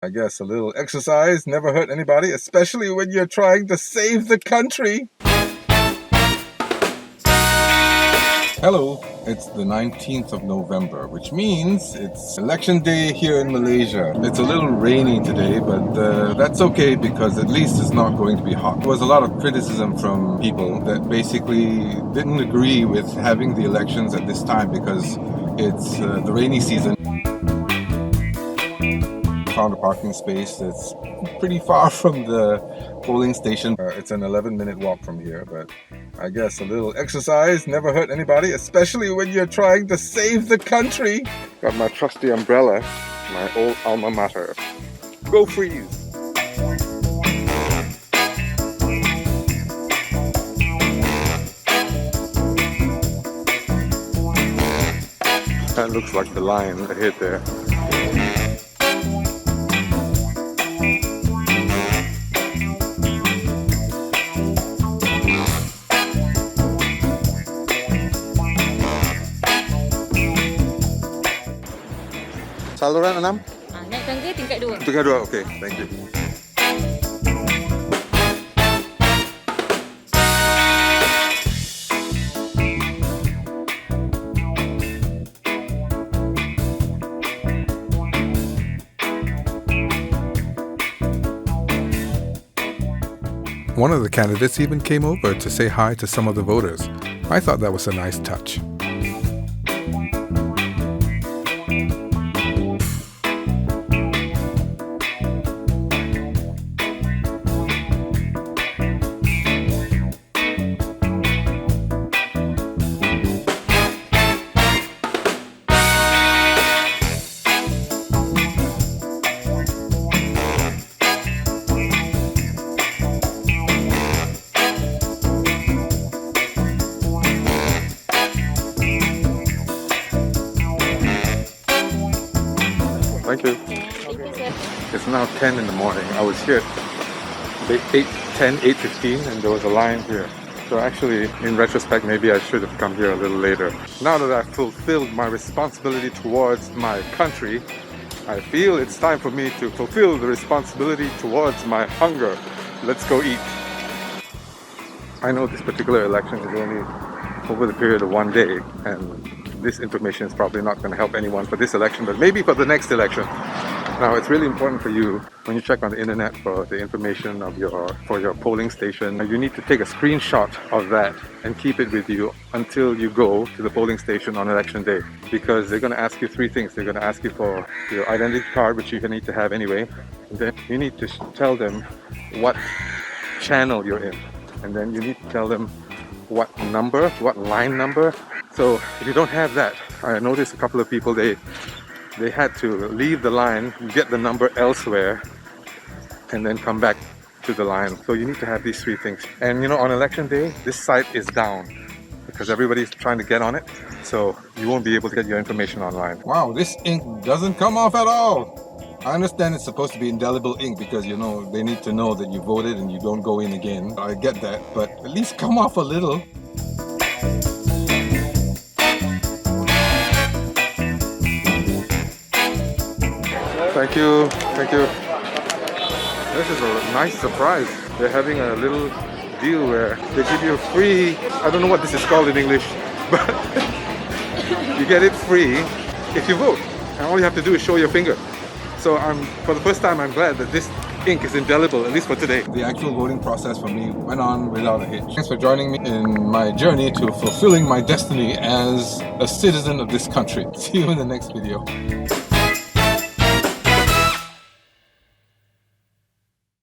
I guess a little exercise never hurt anybody, especially when you're trying to save the country. Hello, it's the 19th of November, which means it's election day here in Malaysia. It's a little rainy today, but that's okay because at least it's not going to be hot. There was a lot of criticism from people that basically didn't agree with having the elections at this time because it's the rainy season. Found a parking space that's pretty far from the polling station. It's an 11-minute walk from here, but I guess a little exercise never hurt anybody, especially when you're trying to save the country. Got my trusty umbrella, my old alma mater. Go Freeze! That looks like the line ahead there. Saluran 6? Naik tangga tingkat 2. Tingkat 2, okay, thank you. One of the candidates even came over to say hi to some of the voters. I thought that was a nice touch. Thank you. It's now 10 in the morning. I was here at 8:15 and there was a line here. So actually, in retrospect, maybe I should have come here a little later. Now that I've fulfilled my responsibility towards my country, I feel it's time for me to fulfill the responsibility towards my hunger. Let's go eat. I know this particular election is only over the period of 1 day, and this information is probably not going to help anyone for this election, but maybe for the next election. Now, it's really important for you when you check on the internet for the information of for your polling station. You need to take a screenshot of that and keep it with you until you go to the polling station on election day, because they're going to ask you 3 things. They're going to ask you for your identity card, which you need to have anyway. And then you need to tell them what channel you're in, and then you need to tell them what line number. So if you don't have that, I noticed a couple of people, they had to leave the line, get the number elsewhere, and then come back to the line. So you need to have these 3 things. And you know, on election day, this site is down because everybody's trying to get on it. So you won't be able to get your information online. Wow, this ink doesn't come off at all. I understand it's supposed to be indelible ink because, you know, they need to know that you voted and you don't go in again. I get that, but at least come off a little. Thank you, thank you. This is a nice surprise. They're having a little deal where they give you a free, I don't know what this is called in English, but you get it free if you vote. And all you have to do is show your finger. So for the first time, I'm glad that this ink is indelible, at least for today. The actual voting process for me went on without a hitch. Thanks for joining me in my journey to fulfilling my destiny as a citizen of this country. See you in the next video.